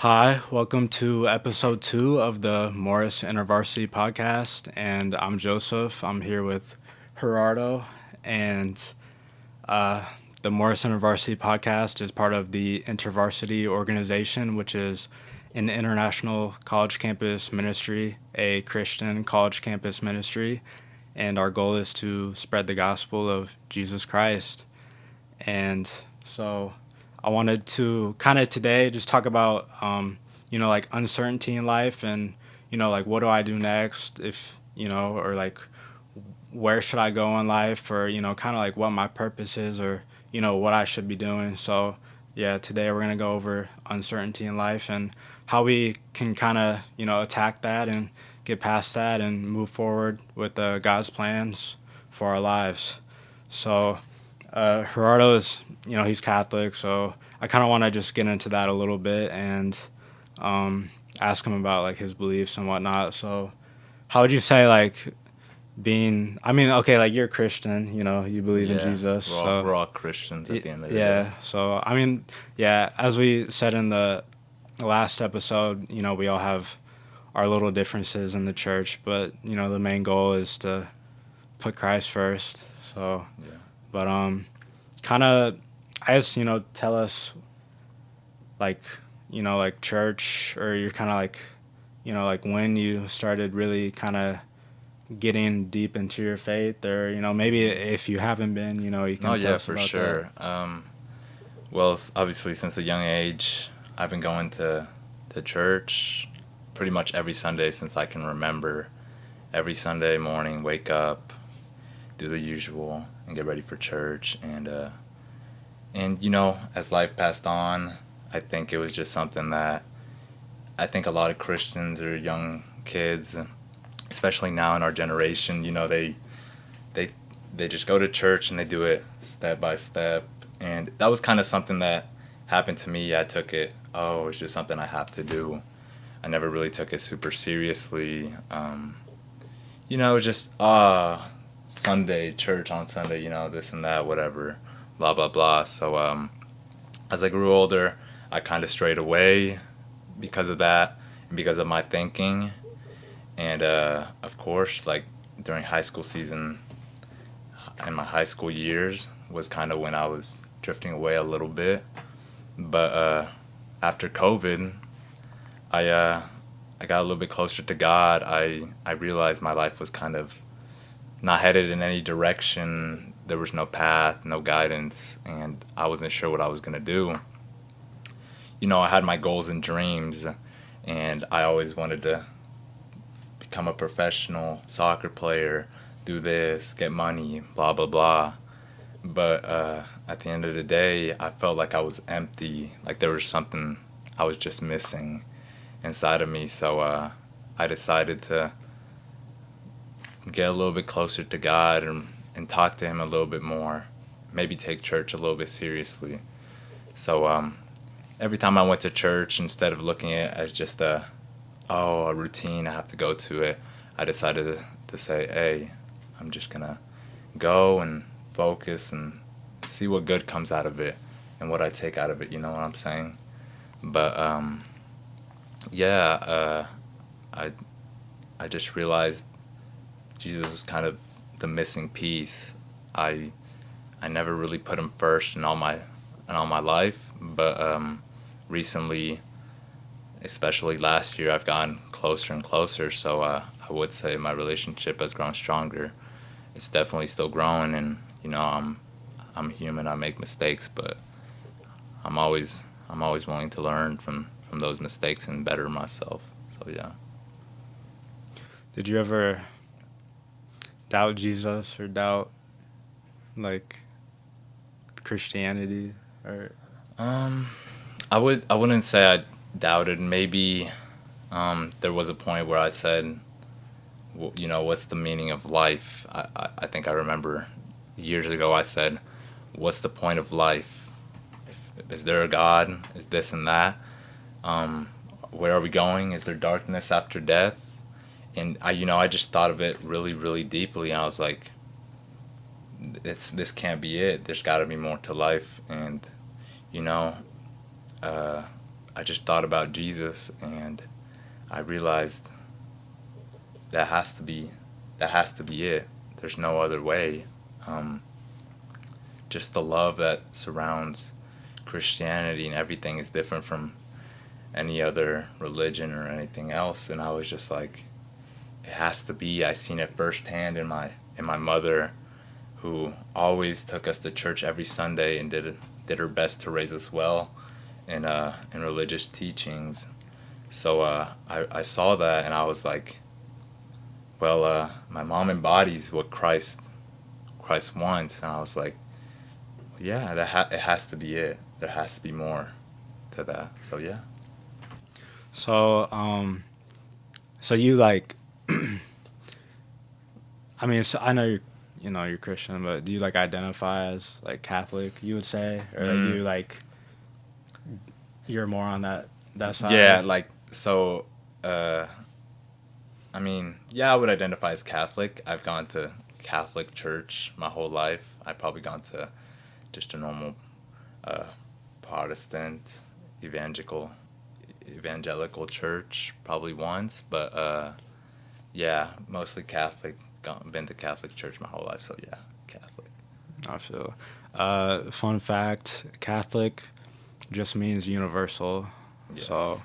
Hi, welcome to episode 2 of the Morris InterVarsity Podcast, and I'm Joseph. I'm here with Gerardo, and uh, the Morris InterVarsity Podcast is part of the InterVarsity organization, which is an international college campus ministry, a Christian college campus ministry, and our goal is to spread the gospel of Jesus Christ. And so I wanted to kind of today just talk about, like uncertainty in life and, like what do I do next if, or like where should I go in life or, kind of like what my purpose is or, what I should be doing. So, yeah, today we're going to go over uncertainty in life and how we can kind of, attack that and get past that and move forward with God's plans for our lives. So, Gerardo is, he's Catholic, so I kind of want to just get into that a little bit and ask him about like his beliefs and whatnot. So, how would you say like okay, like you're Christian, you believe in Yeah, Jesus. we're all Christians at the end of the day. Yeah. So, yeah, as we said in the last episode, we all have our little differences in the church, but the main goal is to put Christ first. So, Yeah. but kind of, I guess tell us like like church or you're kind of like like when you started really kind of getting deep into your faith or maybe if you haven't been you can Oh tell yeah, us for about sure. Well, obviously since a young age, I've been going to church pretty much every Sunday since I can remember. Every Sunday morning, wake up, do the usual, and get ready for church. And as life passed on, I think it was just something that I think a lot of Christians or young kids, especially now in our generation, they they just go to church and they do it step by step. And that was kind of something that happened to me. I took it, it's just something I have to do. I never really took it super seriously. It was just Sunday, church on Sunday, this and that, whatever, blah blah blah. So as I grew older, I kind of strayed away because of that and because of my thinking. And of course, like during high school season and my high school years was kind of when I was drifting away a little bit. But after COVID, I got a little bit closer to God. I realized my life was kind of not headed in any direction. There was no path, no guidance, and I wasn't sure what I was going to do. I had my goals and dreams, and I always wanted to become a professional soccer player, do this, get money, blah, blah, blah. But at the end of the day, I felt like I was empty, like there was something I was just missing inside of me. So I decided to get a little bit closer to God and talk to Him a little bit more, maybe take church a little bit seriously. So every time I went to church, instead of looking at it as just a routine, I have to go to it, I decided to say, hey, I'm just going to go and focus and see what good comes out of it and what I take out of it, you know what I'm saying? But I just realized Jesus was kind of the missing piece. I never really put him first in all my life, but recently, especially last year, I've gotten closer and closer. So I would say my relationship has grown stronger. It's definitely still growing, and I'm human. I make mistakes, but I'm always willing to learn from those mistakes and better myself. So yeah. Did you ever doubt Jesus or doubt like Christianity or I wouldn't say I doubted. Maybe there was a point where I said, what's the meaning of life? I think I remember years ago I said, what's the point of life? Is there a God? Is this and that? Where are we going? Is there darkness after death? And I just thought of it really, really deeply, and I was like, this can't be it. There's got to be more to life. And you know, I just thought about Jesus, and I realized that has to be it. There's no other way. Just the love that surrounds Christianity and everything is different from any other religion or anything else. And I was just like, it has to be. I seen it firsthand in my mother, who always took us to church every Sunday and did her best to raise us well in religious teachings. So I saw that, and I was like, well, my mom embodies what Christ wants, and I was like, yeah, it has to be it. There has to be more to that. So yeah. So so you like, I mean, so I know you're Christian, but do you like identify as like Catholic? You would say, or you like you're more on that side? Yeah, like so. I mean, yeah, I would identify as Catholic. I've gone to Catholic church my whole life. I've probably gone to just a normal Protestant evangelical church probably once, but yeah, mostly Catholic. Been to Catholic church my whole life, so yeah, Catholic. I feel. Fun fact: Catholic just means universal. Yes. So,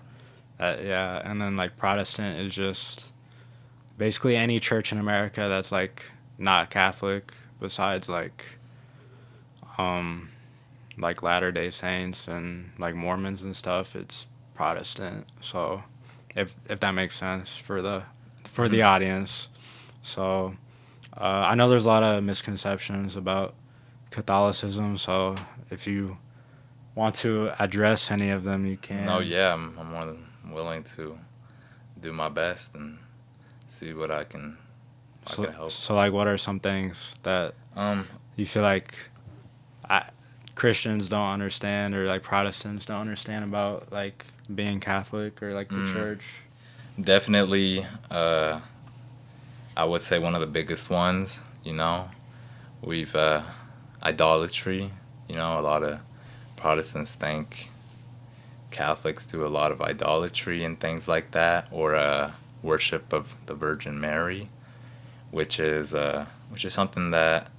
yeah, and then like Protestant is just basically any church in America that's like not Catholic, besides like Latter-day Saints and like Mormons and stuff. It's Protestant. So, if that makes sense for the audience. So, I know there's a lot of misconceptions about Catholicism. So, if you want to address any of them, you can. No, yeah, I'm more than willing to do my best and see what I can help. So, like, what are some things that you feel like Christians don't understand, or like Protestants don't understand about like being Catholic or like the church? Definitely, I would say one of the biggest ones. We've idolatry. A lot of Protestants think Catholics do a lot of idolatry and things like that, or worship of the Virgin Mary, which is something that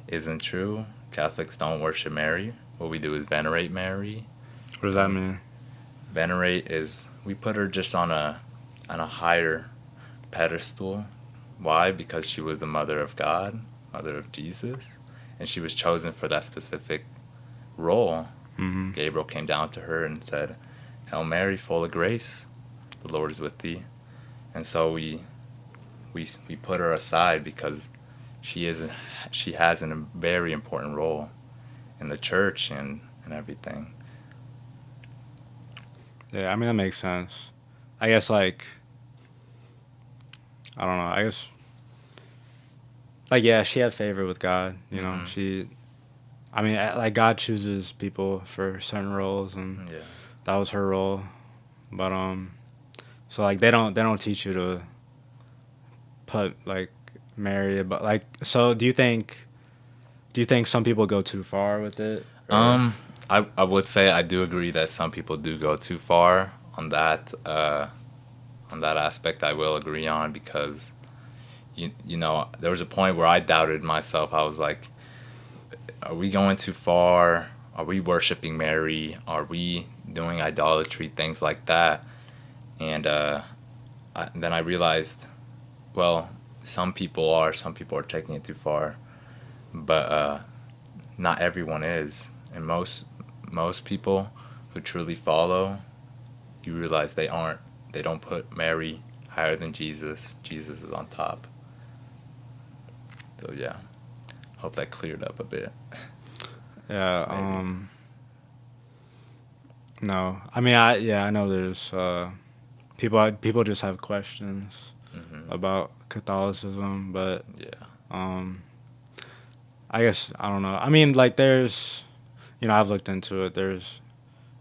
isn't true. Catholics don't worship Mary. What we do is venerate Mary. What does that mean? Venerate is we put her just on a higher pedestal. Why? Because she was the mother of God, mother of Jesus, and she was chosen for that specific role. Mm-hmm. Gabriel came down to her and said, "Hail Mary, full of grace, the Lord is with thee." And so we put her aside because she has a very important role in the church and everything. Yeah, I mean that makes sense. I guess like I don't know. I guess like yeah, she had favor with God. Mm-hmm. I mean, like God chooses people for certain roles, and Yeah. that was her role. But so like they don't teach you to put like Mary, but like so do you think some people go too far with it? Or? I would say I do agree that some people do go too far on that aspect. I will agree on, because there was a point where I doubted myself. I was like, are we going too far? Are we worshiping Mary? Are we doing idolatry, things like that? And then I realized, well, some people are taking it too far, but not everyone is. And most people who truly follow, you realize they don't put Mary higher than Jesus. Jesus is on top. So yeah, hope that cleared up a bit. Yeah. Maybe. No. I mean, I know there's people just have questions about Catholicism, but yeah. I guess I don't know. I mean, like there's, I've looked into it.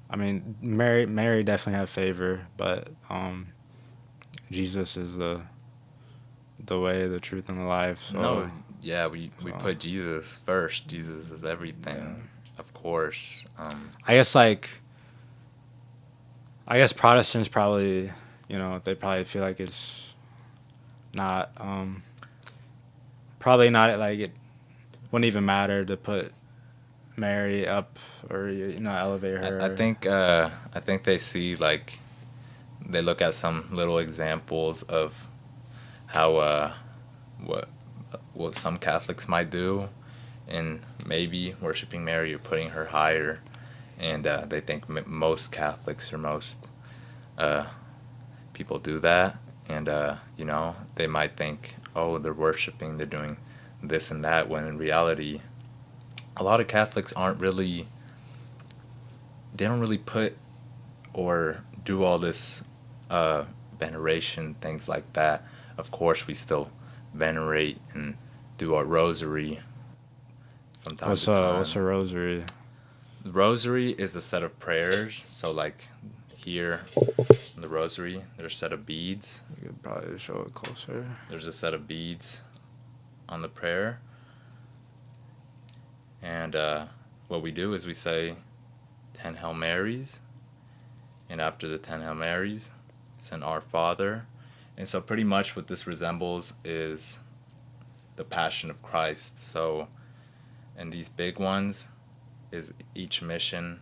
I mean, Mary definitely had favor, but Jesus is the way, the truth, and the life. So, no, yeah, we put Jesus first. Jesus is everything, of course. I guess like I guess Protestants probably, they probably feel like it's not, probably not like it wouldn't even matter to put Mary up or elevate her. I think they see like they look at some little examples of how what some Catholics might do, and maybe worshiping Mary or putting her higher, and they think most Catholics or most people do that, and they might think, oh, they're worshiping, they're doing this and that, when in reality, a lot of Catholics they don't really put or do all this veneration, things like that. Of course, we still venerate and do our rosary from time to time. What's a rosary? The rosary is a set of prayers. So, like here in the rosary, there's a set of beads. You could probably show it closer. There's a set of beads on the prayer. And what we do is we say 10 Hail Marys. And after the 10 Hail Marys, it's an Our Father. And so pretty much what this resembles is the Passion of Christ. So, and these big ones is each mission.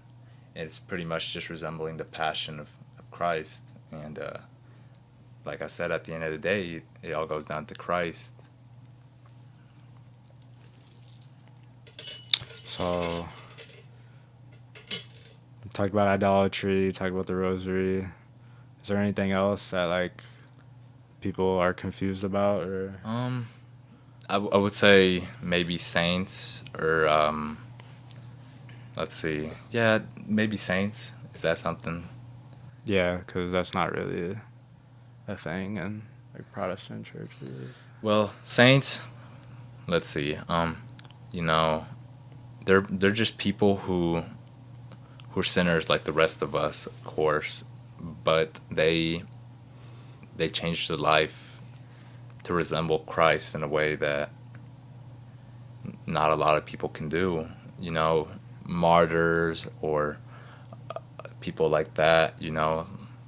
It's pretty much just resembling the Passion of Christ. And like I said, at the end of the day, it all goes down to Christ. So, talk about idolatry, talk about the rosary. Is there anything else that like people are confused about, or? I would say maybe saints, or let's see, yeah, maybe saints. Is that something? Yeah, because that's not really a thing in like Protestant churches. Well, saints. Let's see. They're just people who are sinners like the rest of us, of course, but they changed their life to resemble Christ in a way that not a lot of people can do. Martyrs or people like that.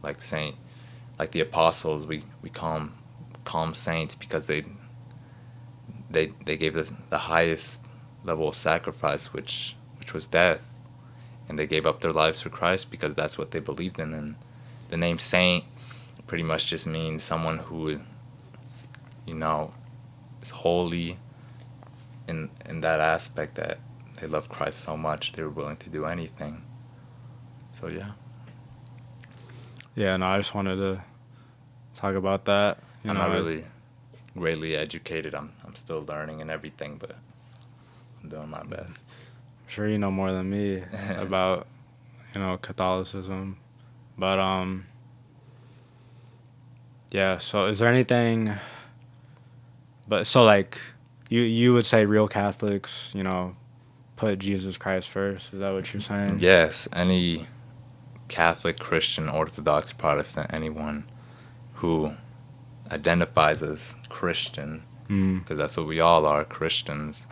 Like the apostles. We call them saints because they gave the highest level of sacrifice, which was death, and they gave up their lives for Christ because that's what they believed in. And the name saint pretty much just means someone who is holy in that aspect, that they love Christ so much they were willing to do anything. So yeah. Yeah, no, I just wanted to talk about that. I'm not really greatly educated. I'm still learning and everything, but I'm doing my best. I'm sure you know more than me about, Catholicism. But yeah, so is there anything, but so like you would say real Catholics, put Jesus Christ first. Is that what you're saying? Yes, any Catholic, Christian, Orthodox, Protestant, anyone who identifies as Christian, because that's what we all are, Christians,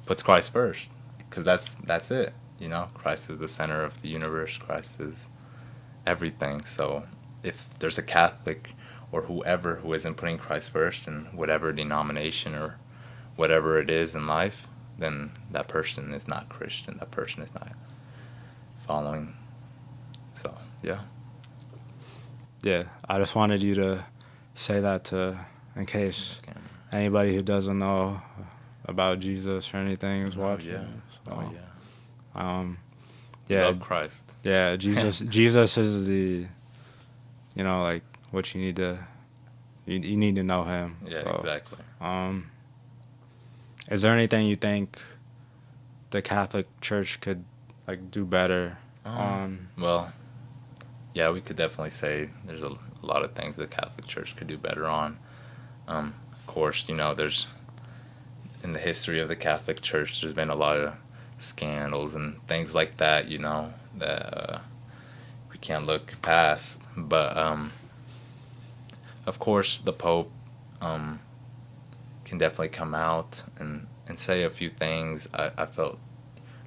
puts Christ first, because that's it. Christ is the center of the universe. Christ is everything. So if there's a Catholic or whoever who isn't putting Christ first in whatever denomination or whatever it is in life, then that person is not Christian. That person is not following. So, yeah. Yeah, I just wanted you to say that in case anybody who doesn't know about Jesus or anything is watching. Yeah. So, yeah. Love Christ. Yeah, Jesus is the, like what you need to, you need to know him. Yeah, so, exactly. Is there anything you think the Catholic Church could like do better on? Well, yeah, we could definitely say there's a lot of things the Catholic Church could do better on. Of course, there's, in the history of the Catholic Church, there's been a lot of scandals and things like that, that we can't look past. But, of course, the Pope can definitely come out and say a few things. I felt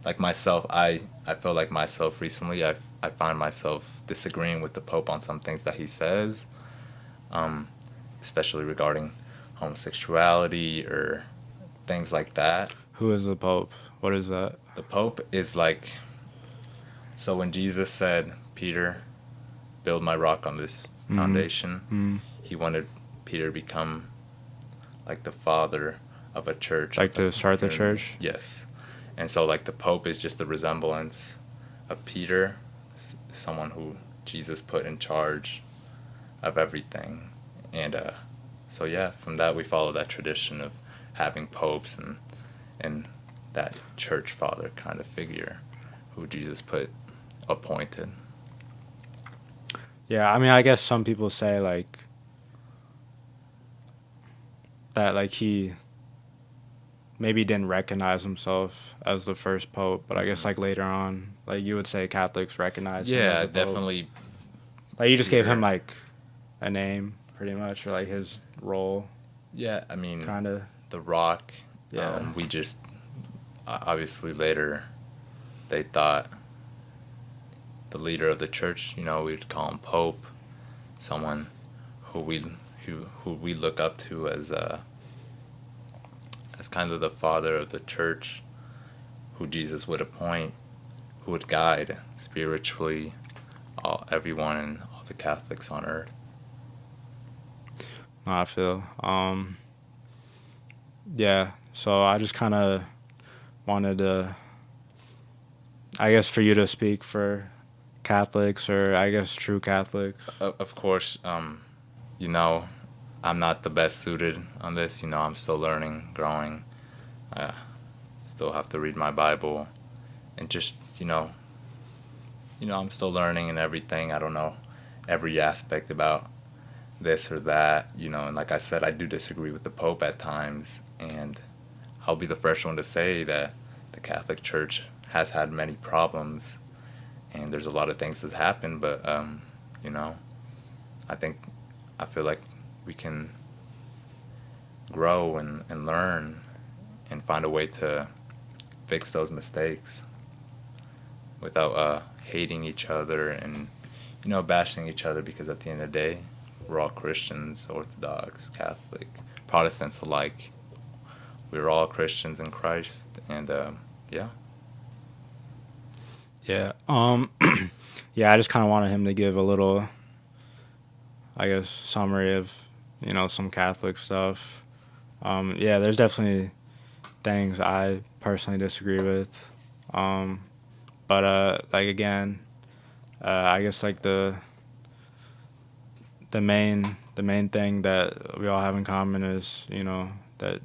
like myself, I felt like myself recently. I find myself disagreeing with the Pope on some things that he says, especially regarding homosexuality or things like that. Who is the Pope? What is that? The Pope is like, so when Jesus said, Peter, build my rock on this foundation, he wanted Peter to become like the father of a church. Like to start the church? Yes. And so like the Pope is just the resemblance of Peter, someone who Jesus put in charge of everything. And so yeah, from that we follow that tradition of having popes and that church father kind of figure who Jesus appointed. Yeah, I mean, I guess some people say like that, like he maybe didn't recognize himself as the first pope, but I guess like later on, like you would say Catholics recognize him as a pope. Definitely. Like you just gave him like a name, pretty much, or like his role. Yeah, I mean, kind of the rock. Yeah. We just obviously later they thought the leader of the church, we'd call him Pope, someone who we look up to as kind of the father of the church, who Jesus would appoint, who would guide spiritually everyone and all the Catholics on earth. No, I feel. Yeah, so I just kind of wanted to, I guess, for you to speak for Catholics, or I guess true Catholics. Of course, I'm not the best suited on this. I'm still learning, growing. I still have to read my Bible, and just I'm still learning and everything. I don't know every aspect about this or that, and like I said, I do disagree with the Pope at times, and I'll be the first one to say that the Catholic Church has had many problems, and there's a lot of things that happen, but I feel like we can grow and learn and find a way to fix those mistakes without hating each other and bashing each other, because at the end of the day, we're all Christians, Orthodox, Catholic, Protestants alike. We're all Christians in Christ, and yeah. Yeah. Yeah, I just kind of wanted him to give a little, I guess, summary of, some Catholic stuff. Yeah, there's definitely things I personally disagree with. But like again, I guess like the main thing that we all have in common is, that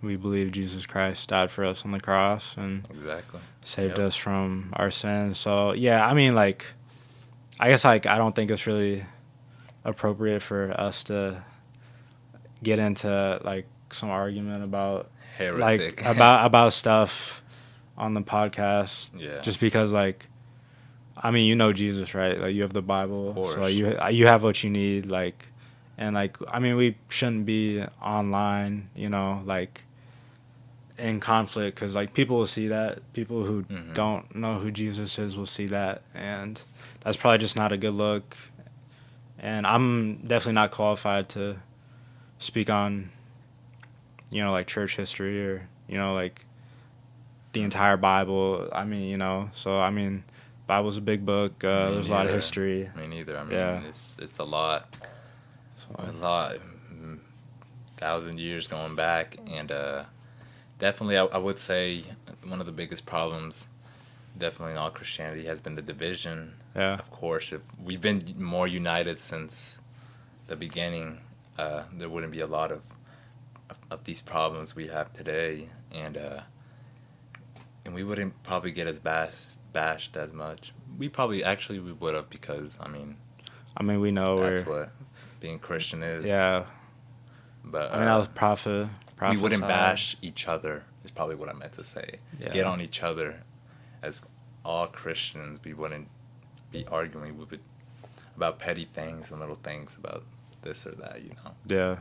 we believe Jesus Christ died for us on the cross and Exactly. saved us from our sins. So yeah, I mean, like, I guess like I don't think it's really appropriate for us to get into like some argument about heretic, like about stuff on the podcast. Yeah. Just because like, I mean, Jesus, right? Like you have the Bible, of course. so you have what you need. Like, and like, I mean, we shouldn't be online, like in conflict, because like people will see that. People who don't know who Jesus is will see that, and that's probably just not a good look. And I'm definitely not qualified to speak on, like church history or, like the entire Bible. I mean, so I mean, Bible's a big book. There's a lot of history. Me neither. I mean, yeah. It's a lot. A lot. 1,000 years going back, and definitely I would say one of the biggest problems definitely in all Christianity has been the division. Yeah. Of course, if we've been more united since the beginning, there wouldn't be a lot of these problems we have today, and we wouldn't probably get as bashed as much. We would have, because I mean we know that's what being Christian is. Yeah. But I mean, that was prophet. We wouldn't bash each other, is probably what I meant to say. Yeah. Get on each other as all Christians. We wouldn't be arguing about petty things and little things about this or that, Yeah.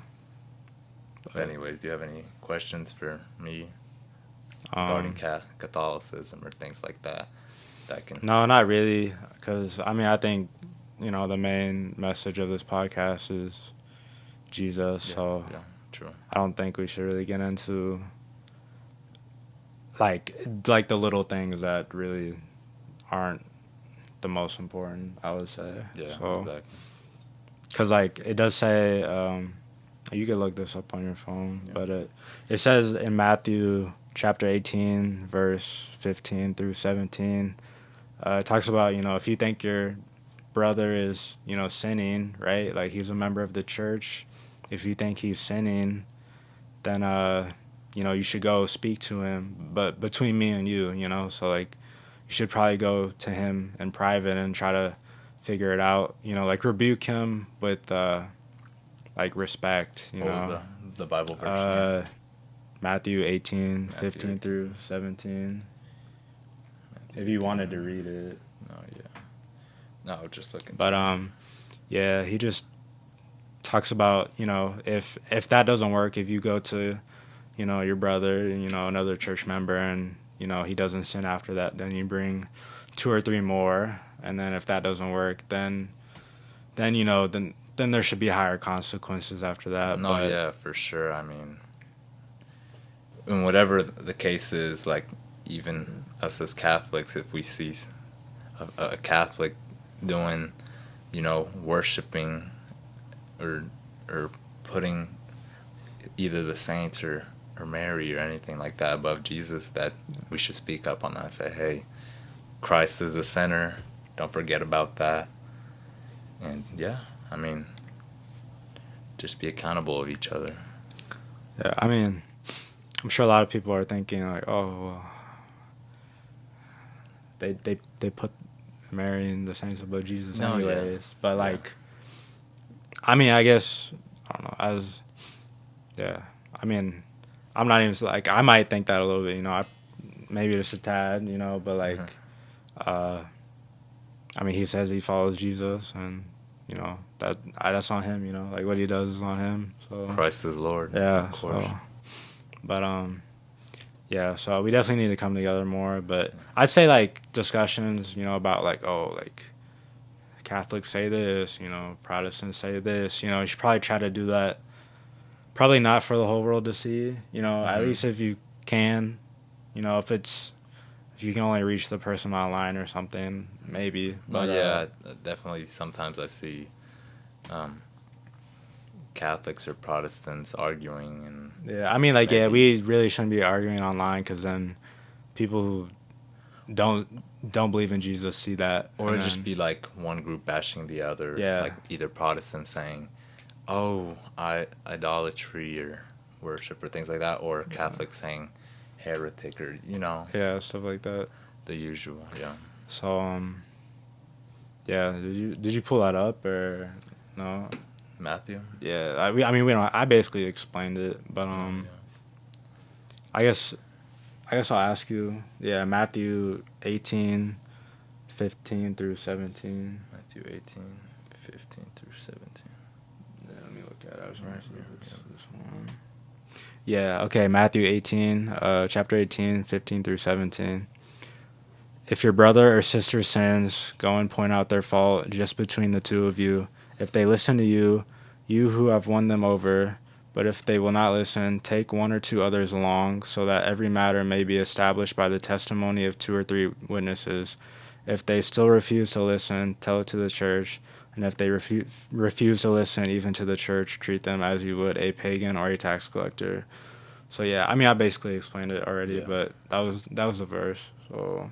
But anyways, do you have any questions for me regarding Catholicism or things like that? that can. No, not really, because I mean, I think the main message of this podcast is Jesus. Yeah, So yeah, true. I don't think we should really get into like the little things that really aren't the most important, I would say. Yeah, So, exactly. because like it does say, you could look this up on your phone, Yeah. but it says in Matthew chapter 18, verse 15 through 17, it talks about, if you think your brother is, sinning, right? Like he's a member of the church. If you think he's sinning, then, you should go speak to him. But between me and you, so like you should probably go to him in private and try to figure it out, like rebuke him with, like respect, What was the Bible verse? Matthew 18, Matthew 15 18. through 17. Matthew If you 18. wanted to read it. No, yeah. No, I was just looking. But yeah, he just talks about, if that doesn't work, if you go to, your brother, another church member, and he doesn't sin after that, then you bring 2 or 3 more, and then if that doesn't work, then there should be higher consequences after that. No, but, yeah, for sure. I mean, and whatever the case is, like even us as Catholics, if we see a Catholic doing, worshiping or putting either the saints or Mary or anything like that above Jesus, that we should speak up on that and say, hey, Christ is the center. Don't forget about that. And yeah, I mean, just be accountable of each other. Yeah, I mean, I'm sure a lot of people are thinking like, oh, well, they put Mary and the saints above Jesus anyways. Yeah. But like, I mean, I guess I don't know. I mean, I'm not even like I might think that a little bit. Maybe just a tad, but like, I mean, he says he follows Jesus, and that's on him. Like what he does is on him. So Christ is Lord. yeah, of course. But yeah, so we definitely need to come together more. But I'd say like discussions, about like, oh, like Catholics say this, Protestants say this, you should probably try to do that. Probably not for the whole world to see, at least if you can, if you can only reach the person online or something, maybe. But yeah, definitely sometimes I see Catholics or Protestants arguing. And yeah, I mean, like, yeah, we really shouldn't be arguing online, because then people who don't believe in Jesus see that. Or it'd just be like one group bashing the other. Yeah. Like either Protestants saying, oh, idolatry or worship or things like that, or Catholics saying heretic or, Yeah, stuff like that. the usual, yeah. So, yeah, did you pull that up or no? Matthew? Yeah, I mean, we don't. I basically explained it, but Yeah. I guess I'll ask you. Yeah, Matthew 18, 15 through 17. Matthew 18, 15 through 17. Yeah, let me look at it. I was Right trying to see here. if it's this one. Yeah, okay, Matthew 18, chapter 18, 15 through 17. If your brother or sister sins, go and point out their fault just between the two of you. If they listen to you, you who have won them over. But if they will not listen, take 1 or 2 others along, so that every matter may be established by the testimony of 2 or 3 witnesses. If they still refuse to listen, tell it to the church. And if they refuse to listen even to the church, treat them as you would a pagan or a tax collector. So yeah, I mean, I basically explained it already, but that was the verse. So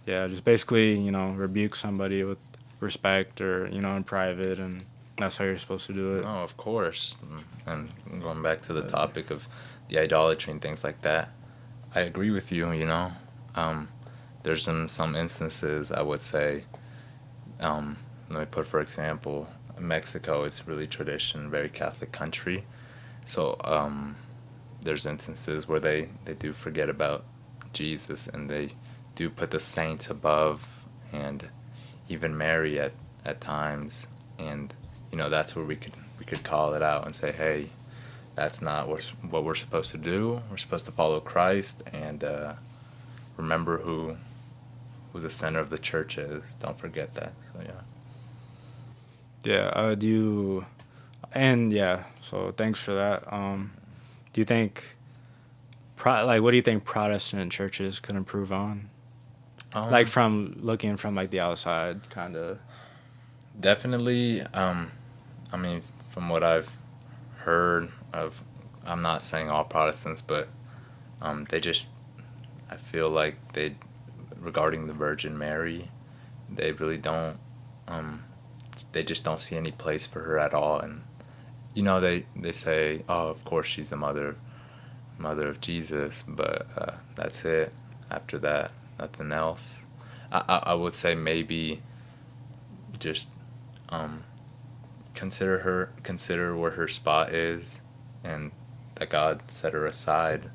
yeah, just basically, rebuke somebody with respect or, in private, and that's how you're supposed to do it. Oh, of course. And going back to the topic of the idolatry and things like that, I agree with you, There's some instances, I would say, let me put, for example, Mexico, it's really tradition, very Catholic country. So there's instances where they do forget about Jesus, and they do put the saints above, and even Mary at times. And, that's where we could call it out and say, hey, that's not what we're supposed to do. We're supposed to follow Christ and remember who who the center of the church is. Don't forget that. So yeah. Yeah. So thanks for that. Do you think, what do you think Protestant churches could improve on? Like from looking from like the outside, kind of. Definitely. I mean, from what I've heard of, I'm not saying all Protestants, but they just, I feel like regarding the Virgin Mary, they really don't, they just don't see any place for her at all. And, they say, oh, of course she's the mother of Jesus, but that's it. After that, nothing else. I would say maybe just consider where her spot is, and that God set her aside,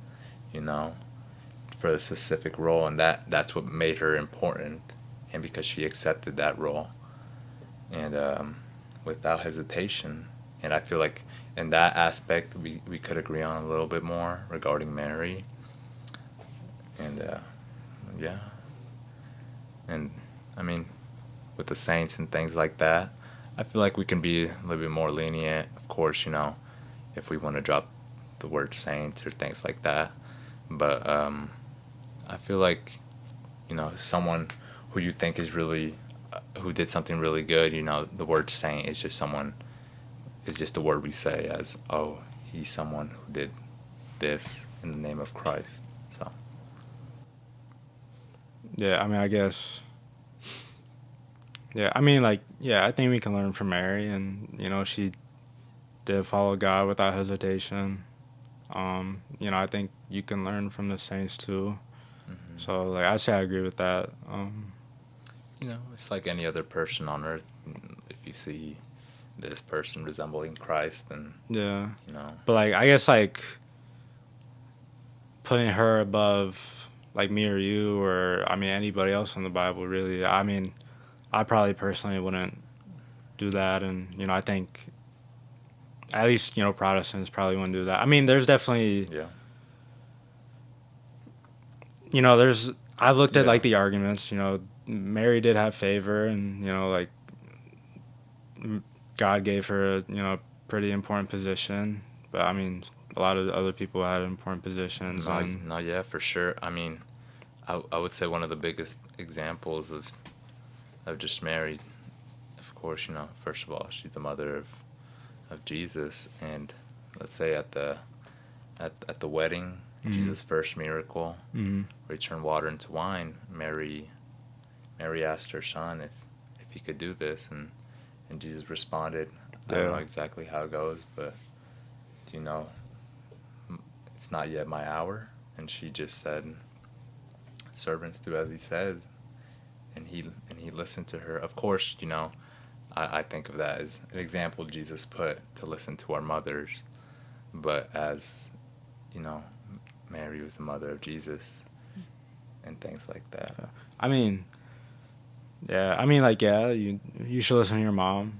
for a specific role, and that's what made her important, and because she accepted that role, and without hesitation. And I feel like in that aspect we could agree on a little bit more regarding Mary, and yeah, and I mean, with the saints and things like that, I feel like we can be a little bit more lenient, of course, if we want to drop the word saints or things like that. But I feel like, someone who you think is really, who did something really good, the word saint is just the word we say as, oh, he's someone who did this in the name of Christ. So. Yeah, I mean, I guess. Yeah, I mean, I think we can learn from Mary, and she did follow God without hesitation. I think you can learn from the saints too. Mm-hmm. So, I'd say I agree with that. It's like any other person on earth. If you see this person resembling Christ, then yeah. But I guess putting her above me or you, or I mean anybody else in the Bible, really. I mean, I probably personally wouldn't do that, and I think at least Protestants probably wouldn't do that. I mean, there's definitely there's I've looked at the arguments. Mary did have favor, and God gave her a pretty important position, but I mean a lot of other people had important positions. No, yeah, for sure. I mean, I would say one of the biggest examples of just Mary, of course, first of all, she's the mother of Jesus, and let's say at the wedding, mm-hmm. Jesus' first miracle, mm-hmm. where he turned water into wine, Mary asked her son if he could do this, and Jesus responded, I don't know exactly how it goes, but do you know, it's not yet my hour? And she just said, servants do as he says, and he listened to her. Of course, I think of that as an example Jesus put to listen to our mothers, but as, Mary was the mother of Jesus and things like that. I mean, you should listen to your mom,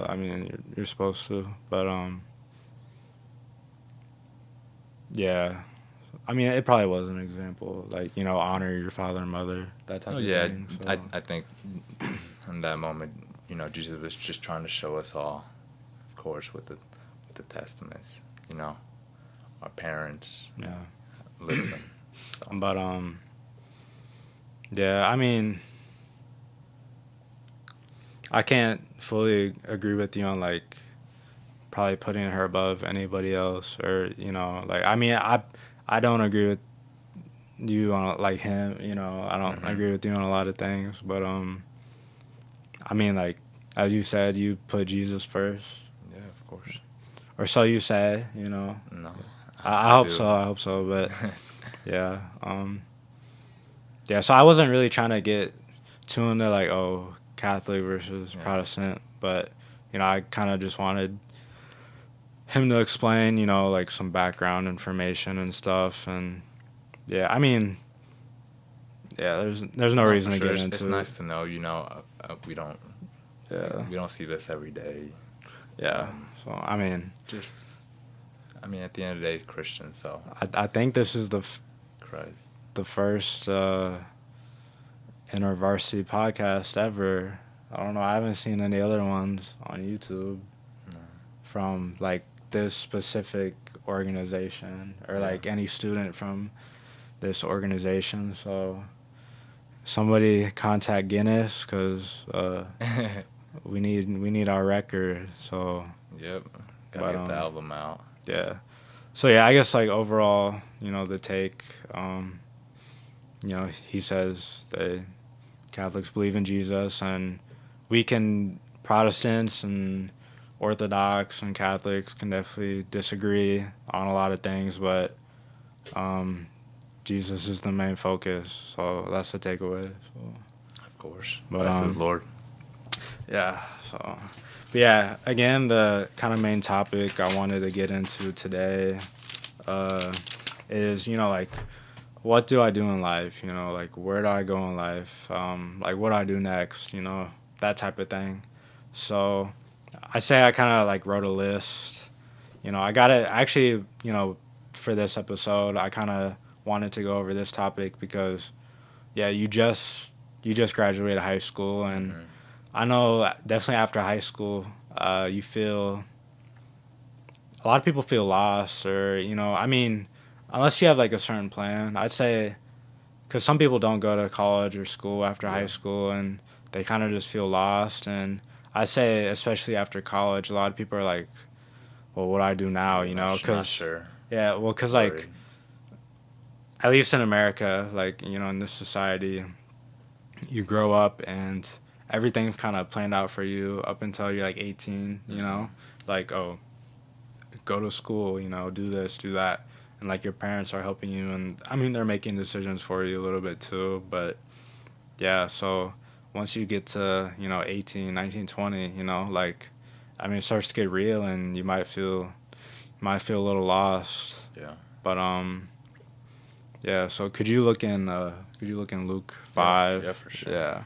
I mean, you're supposed to, but, yeah, I mean, it probably was an example, honor your father and mother, that type of thing. So. I think in that moment, Jesus was just trying to show us all, of course, with the testaments, our parents, listen. So. But, yeah, I mean, I can't fully agree with you on, probably putting her above anybody else, or, I mean, I don't agree with you on, him, I don't mm-hmm. agree with you on a lot of things, but, I mean, as you said, you put Jesus first. Yeah, of course. Or so you say, No. I hope so, but, yeah. Yeah, so I wasn't really trying to get too into, Catholic versus Protestant, but, I kind of just wanted him to explain, some background information and stuff, and, yeah, I mean, yeah, there's no reason to get into it. It's nice to know, we don't see this every day. Yeah, so, I mean... at the end of the day, Christian, so... I think this is the Christ. The first InterVarsity Podcast ever. I don't know. I haven't seen any other ones on YouTube from like this specific organization or like any student from this organization. So somebody contact Guinness because we need our record. So Yep. Gotta get the album out. Yeah. So yeah, I guess like overall, the take, he says that Catholics believe in Jesus, and Protestants and Orthodox and Catholics can definitely disagree on a lot of things, but Jesus is the main focus. So that's the takeaway. So. Of course. But, Bless his Lord. Yeah. So. But yeah, again, the kind of main topic I wanted to get into today is, like, what do I do in life? Like, where do I go in life? Like, what do I do next? That type of thing. So I say I kind of, like, wrote a list. I got it. Actually, for this episode, I kind of wanted to go over this topic because, yeah, you just graduated high school, and I know definitely after high school, a lot of people feel lost, or, unless you have like a certain plan, I'd say, because some people don't go to college or school after high school, and they kind of just feel lost. And I say, especially after college, a lot of people are like, well, what do I do now, Not sure. Yeah, well, because, like, at least in America, like, in this society, you grow up and everything's kind of planned out for you up until you're like 18, like, oh, go to school, do this, do that. And like your parents are helping you, and I mean, they're making decisions for you a little bit too. But yeah, so once you get to, 18, 19, 20, like, I mean, it starts to get real, and you might feel a little lost. Yeah. But yeah, so could you look in Luke 5? Yeah, for sure. Yeah.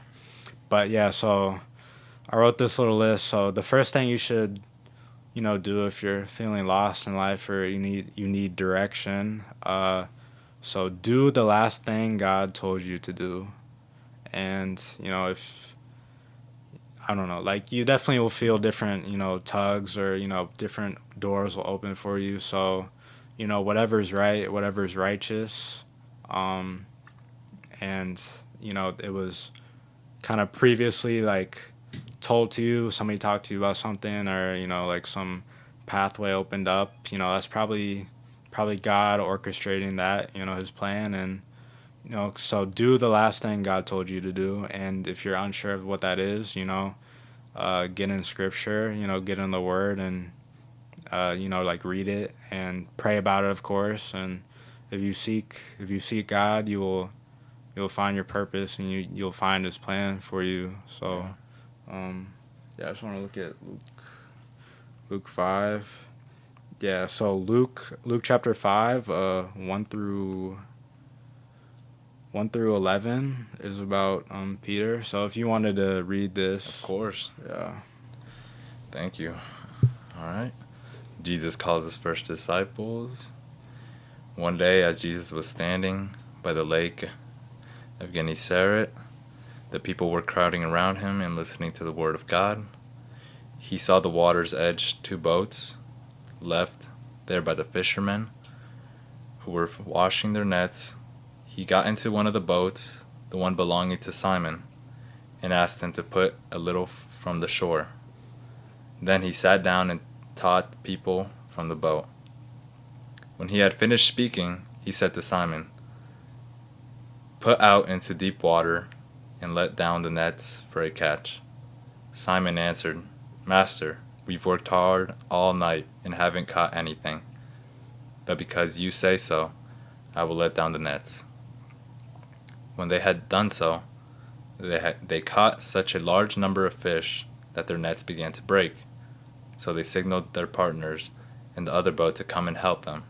But yeah, so I wrote this little list. So the first thing you should, do if you're feeling lost in life or you need direction, so do the last thing God told you to do. And, if, I don't know, like, you definitely will feel different, tugs, or, different doors will open for you. So, whatever's right, whatever's righteous. And, it was kind of previously, like, told to you, somebody talked to you about something, or, like some pathway opened up, that's probably God orchestrating that, his plan. And, so do the last thing God told you to do. And if you're unsure of what that is, get in scripture, get in the word, and, like, read it and pray about it, of course. And if you seek God, you'll find your purpose, and you'll find his plan for you. So, yeah, I just want to look at Luke 5. Yeah, so Luke chapter 5, 1 through 11 is about Peter. So if you wanted to read this. Of course. Yeah. Thank you. All right. Jesus calls his first disciples. One day, as Jesus was standing by the lake of Gennesaret, the people were crowding around him and listening to the word of God. He saw the water's edge 2 boats left there by the fishermen who were washing their nets. He got into one of the boats, the one belonging to Simon, and asked him to put a little from the shore. Then he sat down and taught people from the boat. When he had finished speaking, he said to Simon, "Put out into deep water and let down the nets for a catch." Simon answered, "Master, we've worked hard all night and haven't caught anything. But because you say so, I will let down the nets." When they had done so, they caught such a large number of fish that their nets began to break. So they signaled their partners in the other boat to come and help them.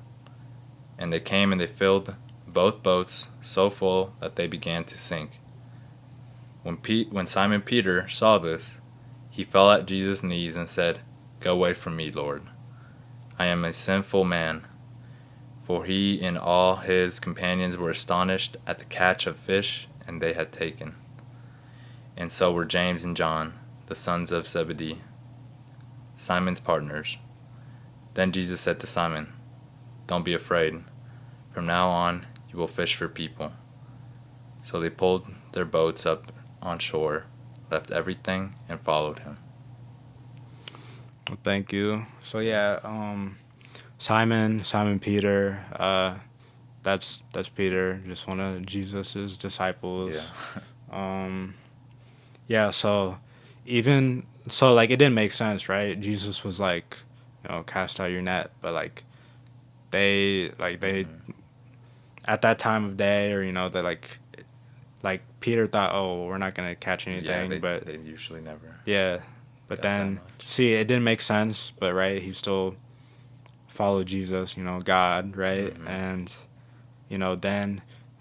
And they came and they filled both boats so full that they began to sink. When Simon Peter saw this, he fell at Jesus' knees and said, "Go away from me, Lord. I am a sinful man." For he and all his companions were astonished at the catch of fish and they had taken. And so were James and John, the sons of Zebedee, Simon's partners. Then Jesus said to Simon, "Don't be afraid. From now on, you will fish for people." So they pulled their boats up on shore, left everything, and followed him. Well, thank you. So yeah, Simon Peter, that's Peter, just one of Jesus's disciples. Yeah. Yeah, so like it didn't make sense, right? Jesus was like, cast out your net, but they at that time of day, or they like Peter thought, oh, we're not gonna catch anything, but they usually never. yeah, but got then that much. see, it didn't make sense, but right, he still followed Jesus, God, right? Mm-hmm. And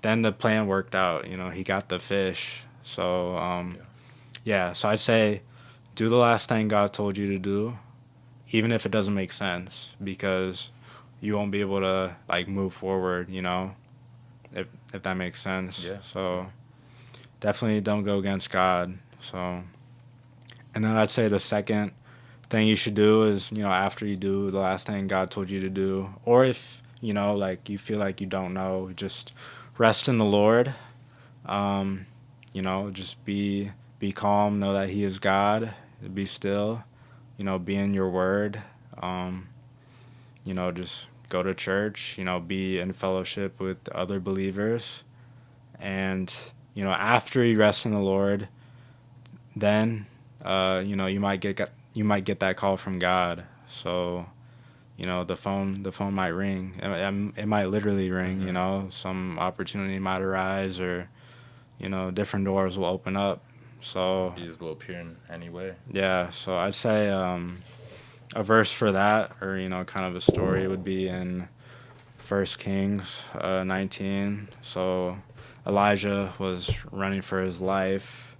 then the plan worked out. He got the fish. So yeah, so I'd say do the last thing God told you to do, even if it doesn't make sense, because you won't be able to move forward, if that makes sense. Yeah. So definitely don't go against God. So, and then I'd say the second thing you should do is, after you do the last thing God told you to do, or if, you feel like you don't know, just rest in the Lord. Just be calm, know that He is God, be still, be in your word, just go to church, be in fellowship with other believers. And, after you rest in the Lord, then, you might get that call from God. So, the phone might ring. It might literally ring, Mm-hmm. some opportunity might arise, or, different doors will open up. So Jesus will appear in any way. yeah, so I'd say a verse for that, or kind of a story, would be in 1 Kings 19. So Elijah was running for his life,